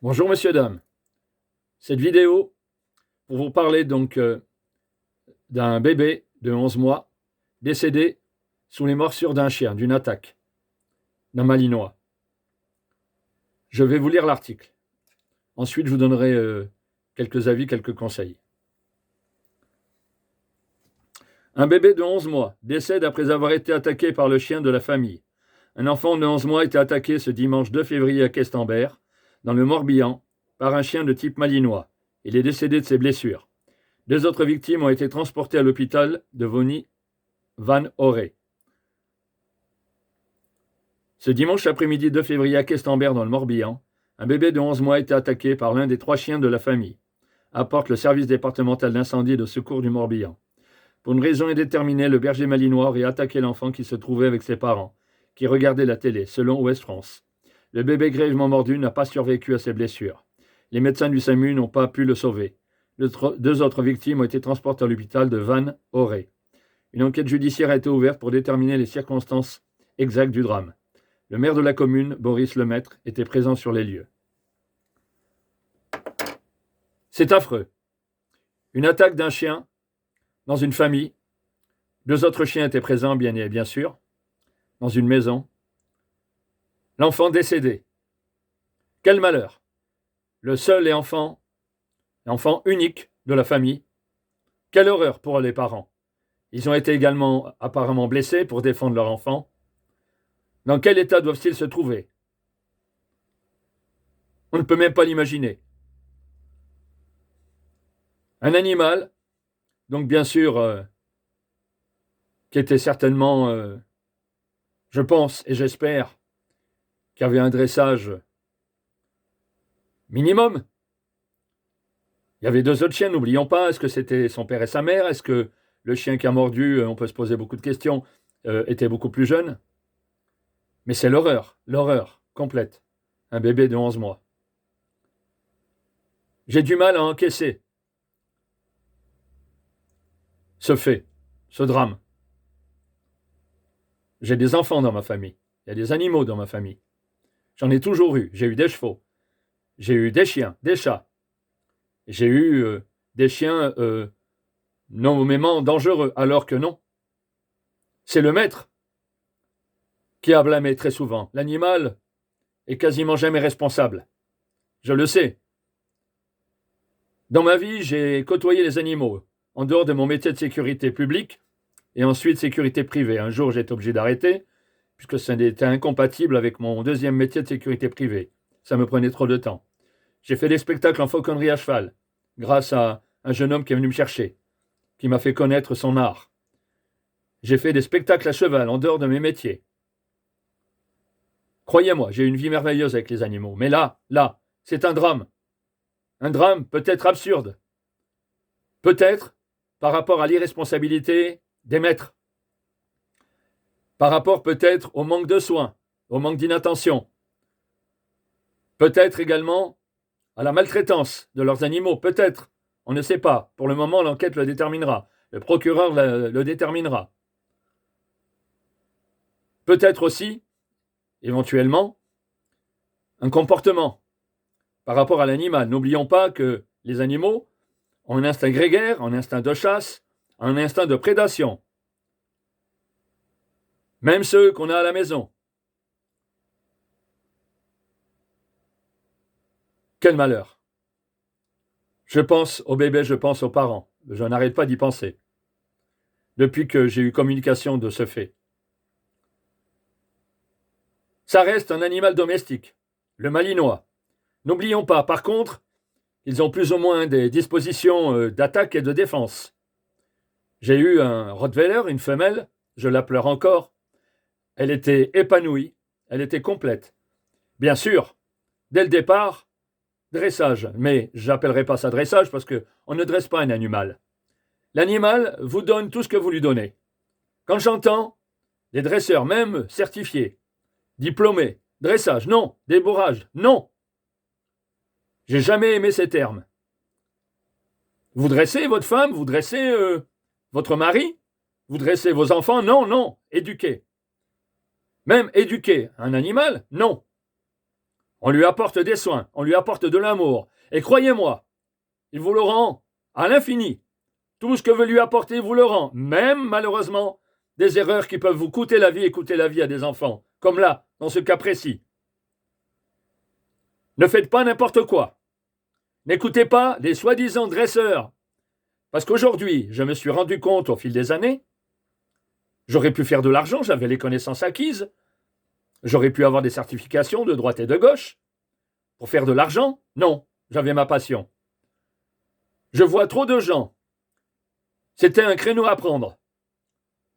Bonjour messieurs, dames. Cette vidéo pour vous parler donc d'un bébé de 11 mois décédé sous les morsures d'un chien, d'une attaque, d'un malinois. Je vais vous lire l'article. Ensuite, je vous donnerai quelques avis, quelques conseils. Un bébé de 11 mois décède après avoir été attaqué par le chien de la famille. Un enfant de 11 mois a été attaqué ce dimanche 2 février à Questembert, dans le Morbihan, par un chien de type malinois. Il est décédé de ses blessures. 2 autres victimes ont été transportées à l'hôpital de Vosny Van Auré. Ce dimanche après-midi 2 février à Questembert dans le Morbihan, un bébé de 11 mois a été attaqué par l'un des 3 chiens de la famille, apporte le service départemental d'incendie et de secours du Morbihan. Pour une raison indéterminée, le berger malinois aurait attaqué l'enfant qui se trouvait avec ses parents, qui regardaient la télé, selon Ouest France. Le bébé grièvement mordu n'a pas survécu à ses blessures. Les médecins du SAMU n'ont pas pu le sauver. 2 autres victimes ont été transportées à l'hôpital de Van Auré. Une enquête judiciaire a été ouverte pour déterminer les circonstances exactes du drame. Le maire de la commune, Boris Lemaître, était présent sur les lieux. C'est affreux. Une attaque d'un chien dans une famille. 2 autres chiens étaient présents, bien sûr, dans une maison. L'enfant décédé. Quel malheur. Le seul et enfant unique de la famille. Quelle horreur pour les parents. Ils ont été également apparemment blessés pour défendre leur enfant. Dans quel état doivent-ils se trouver? On ne peut même pas l'imaginer. Un animal, donc bien sûr, qui était certainement, je pense et j'espère, qui avait un dressage minimum. Il y avait 2 autres chiens, n'oublions pas. Est-ce que c'était son père et sa mère? Est-ce que le chien qui a mordu, on peut se poser beaucoup de questions, était beaucoup plus jeune? Mais c'est l'horreur complète. Un bébé de 11 mois. J'ai du mal à encaisser ce fait, ce drame. J'ai des enfants dans ma famille. Il y a des animaux dans ma famille. J'en ai toujours eu. J'ai eu des chevaux. J'ai eu des chiens, des chats. J'ai eu des chiens nommément dangereux, alors que non. C'est le maître qui a blâmé très souvent. L'animal est quasiment jamais responsable. Je le sais. Dans ma vie, j'ai côtoyé les animaux, en dehors de mon métier de sécurité publique et ensuite sécurité privée. Un jour, j'ai été obligé d'arrêter, puisque ça était incompatible avec mon deuxième métier de sécurité privée. Ça me prenait trop de temps. J'ai fait des spectacles en fauconnerie à cheval, grâce à un jeune homme qui est venu me chercher, qui m'a fait connaître son art. J'ai fait des spectacles à cheval, en dehors de mes métiers. Croyez-moi, j'ai eu une vie merveilleuse avec les animaux. Mais là, c'est un drame. Un drame peut-être absurde. Peut-être par rapport à l'irresponsabilité des maîtres. Par rapport peut-être au manque de soins, au manque d'inattention. Peut-être également à la maltraitance de leurs animaux. Peut-être. On ne sait pas. Pour le moment, l'enquête le déterminera. Le procureur le déterminera. Peut-être aussi, éventuellement, un comportement par rapport à l'animal. N'oublions pas que les animaux ont un instinct grégaire, un instinct de chasse, un instinct de prédation. Même ceux qu'on a à la maison. Quel malheur. Je pense aux bébés, je pense aux parents. Je n'arrête pas d'y penser. Depuis que j'ai eu communication de ce fait. Ça reste un animal domestique, le malinois. N'oublions pas, par contre, ils ont plus ou moins des dispositions d'attaque et de défense. J'ai eu un Rottweiler, une femelle, je la pleure encore. Elle était épanouie, elle était complète. Bien sûr, dès le départ, dressage, mais je n'appellerai pas ça dressage parce qu'on ne dresse pas un animal. L'animal vous donne tout ce que vous lui donnez. Quand j'entends des dresseurs, même certifiés, diplômés, dressage, non, débourrage, non. J'ai jamais aimé ces termes. Vous dressez votre femme, vous dressez votre mari, vous dressez vos enfants, non, éduquez. Même éduquer un animal, non. On lui apporte des soins, on lui apporte de l'amour. Et croyez-moi, il vous le rend à l'infini. Tout ce que veut lui apporter, il vous le rend. Même, malheureusement, des erreurs qui peuvent vous coûter la vie et coûter la vie à des enfants. Comme là, dans ce cas précis. Ne faites pas n'importe quoi. N'écoutez pas les soi-disant dresseurs. Parce qu'aujourd'hui, je me suis rendu compte au fil des années, j'aurais pu faire de l'argent, j'avais les connaissances acquises, j'aurais pu avoir des certifications de droite et de gauche. Pour faire de l'argent, non, j'avais ma passion. Je vois trop de gens. C'était un créneau à prendre.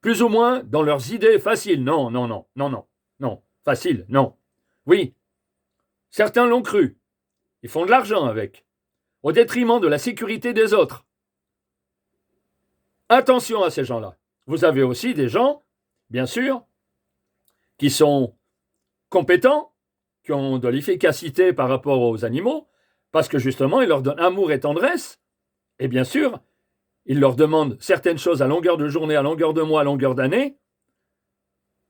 Plus ou moins dans leurs idées faciles. Non, non, non, non, non, non. Facile, non. Oui, certains l'ont cru. Ils font de l'argent avec, au détriment de la sécurité des autres. Attention à ces gens-là. Vous avez aussi des gens, bien sûr, qui sont compétents, qui ont de l'efficacité par rapport aux animaux, parce que justement, ils leur donnent amour et tendresse, et bien sûr, ils leur demandent certaines choses à longueur de journée, à longueur de mois, à longueur d'année,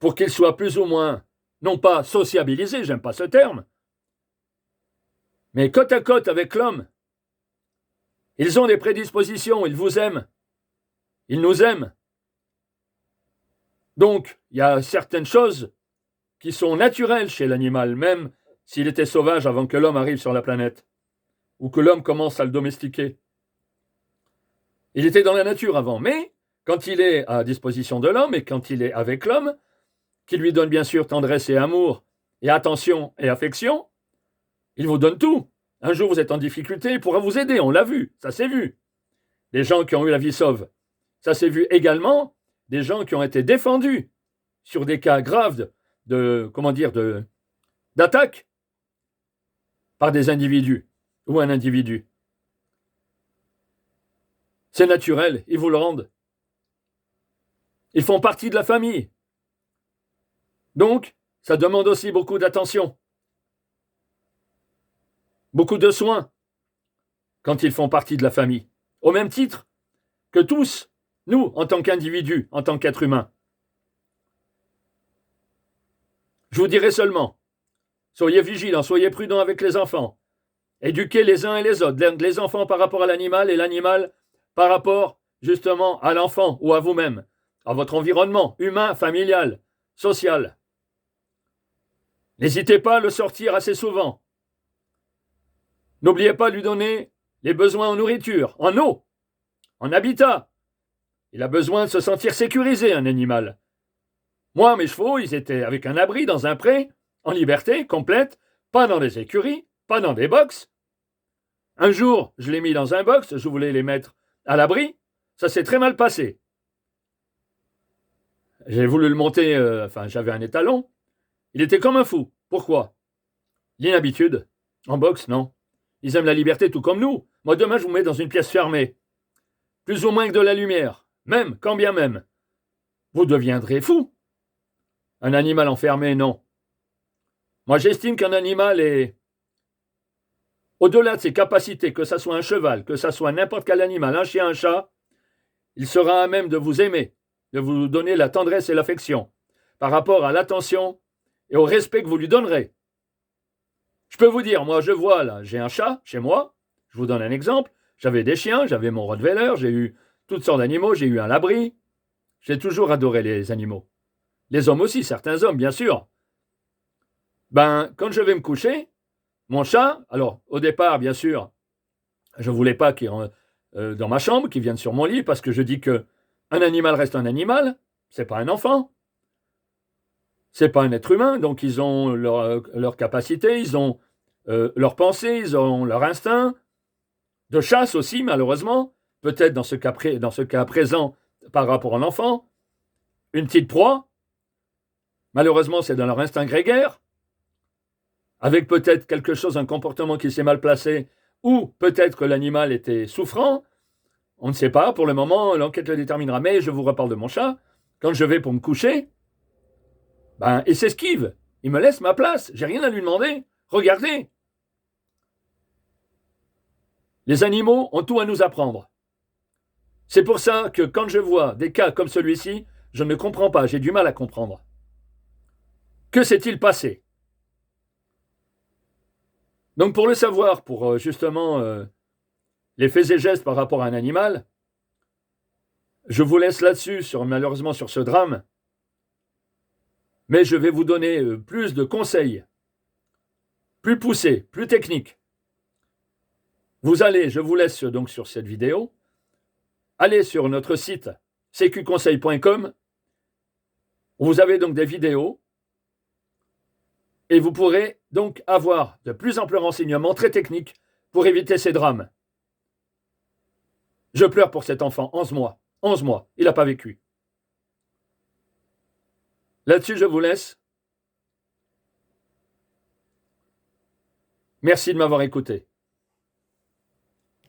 pour qu'ils soient plus ou moins, non pas sociabilisés, j'aime pas ce terme, mais côte à côte avec l'homme. Ils ont des prédispositions, ils vous aiment, ils nous aiment. Donc, il y a certaines choses qui sont naturelles chez l'animal, même s'il était sauvage avant que l'homme arrive sur la planète, ou que l'homme commence à le domestiquer. Il était dans la nature avant, mais quand il est à disposition de l'homme et quand il est avec l'homme, qui lui donne bien sûr tendresse et amour, et attention et affection, il vous donne tout. Un jour vous êtes en difficulté, il pourra vous aider, on l'a vu, ça s'est vu. Les gens qui ont eu la vie sauve. Ça s'est vu également des gens qui ont été défendus sur des cas graves d'attaque par des individus ou un individu. C'est naturel, ils vous le rendent. Ils font partie de la famille. Donc, ça demande aussi beaucoup d'attention, beaucoup de soins quand ils font partie de la famille, au même titre que tous, nous, en tant qu'individus, en tant qu'êtres humains. Je vous dirai seulement, soyez vigilants, soyez prudents avec les enfants. Éduquez les uns et les autres, les enfants par rapport à l'animal et l'animal par rapport justement à l'enfant ou à vous-même, à votre environnement humain, familial, social. N'hésitez pas à le sortir assez souvent. N'oubliez pas de lui donner les besoins en nourriture, en eau, en habitat. Il a besoin de se sentir sécurisé, un animal. Moi, mes chevaux, ils étaient avec un abri dans un pré, en liberté, complète, pas dans des écuries, pas dans des box. Un jour, je l'ai mis dans un box, je voulais les mettre à l'abri, ça s'est très mal passé. J'ai voulu le monter, j'avais un étalon. Il était comme un fou. Pourquoi? L'inhabitude. En box, non. Ils aiment la liberté tout comme nous. Moi, demain, je vous mets dans une pièce fermée. Plus ou moins que de la lumière. Même, quand bien même. Vous deviendrez fou. Un animal enfermé, non. Moi, j'estime qu'un animal est, au-delà de ses capacités, que ça soit un cheval, que ça soit n'importe quel animal, un chien, un chat, il sera à même de vous aimer, de vous donner la tendresse et l'affection par rapport à l'attention et au respect que vous lui donnerez. Je peux vous dire, moi je vois là, j'ai un chat chez moi, je vous donne un exemple, j'avais des chiens, j'avais mon Rottweiler, j'ai eu toutes sortes d'animaux, j'ai eu un labri, j'ai toujours adoré les animaux. Les hommes aussi, certains hommes, bien sûr. Quand je vais me coucher, mon chat, alors au départ, bien sûr, je ne voulais pas qu'il dans ma chambre, qu'il vienne sur mon lit, parce que je dis que un animal reste un animal, c'est pas un enfant, c'est pas un être humain, donc ils ont leur capacité, ils ont leurs pensées, ils ont leur instinct de chasse aussi, malheureusement, peut-être dans ce cas présent par rapport à l'enfant, une petite proie, malheureusement c'est dans leur instinct grégaire, avec peut-être quelque chose, un comportement qui s'est mal placé, ou peut-être que l'animal était souffrant, on ne sait pas, pour le moment, l'enquête le déterminera, mais je vous reparle de mon chat, quand je vais pour me coucher, il s'esquive, il me laisse ma place, j'ai rien à lui demander, regardez. Les animaux ont tout à nous apprendre. C'est pour ça que quand je vois des cas comme celui-ci, je ne comprends pas, j'ai du mal à comprendre. Que s'est-il passé? Donc pour le savoir, pour justement les faits et gestes par rapport à un animal, je vous laisse là-dessus, malheureusement sur ce drame, mais je vais vous donner plus de conseils, plus poussés, plus techniques. Je vous laisse donc sur cette vidéo. Allez sur notre site cqconseil.com. Vous avez donc des vidéos et vous pourrez donc avoir de plus amples renseignements très techniques pour éviter ces drames. Je pleure pour cet enfant, 11 mois. 11 mois, il n'a pas vécu. Là-dessus, je vous laisse. Merci de m'avoir écouté.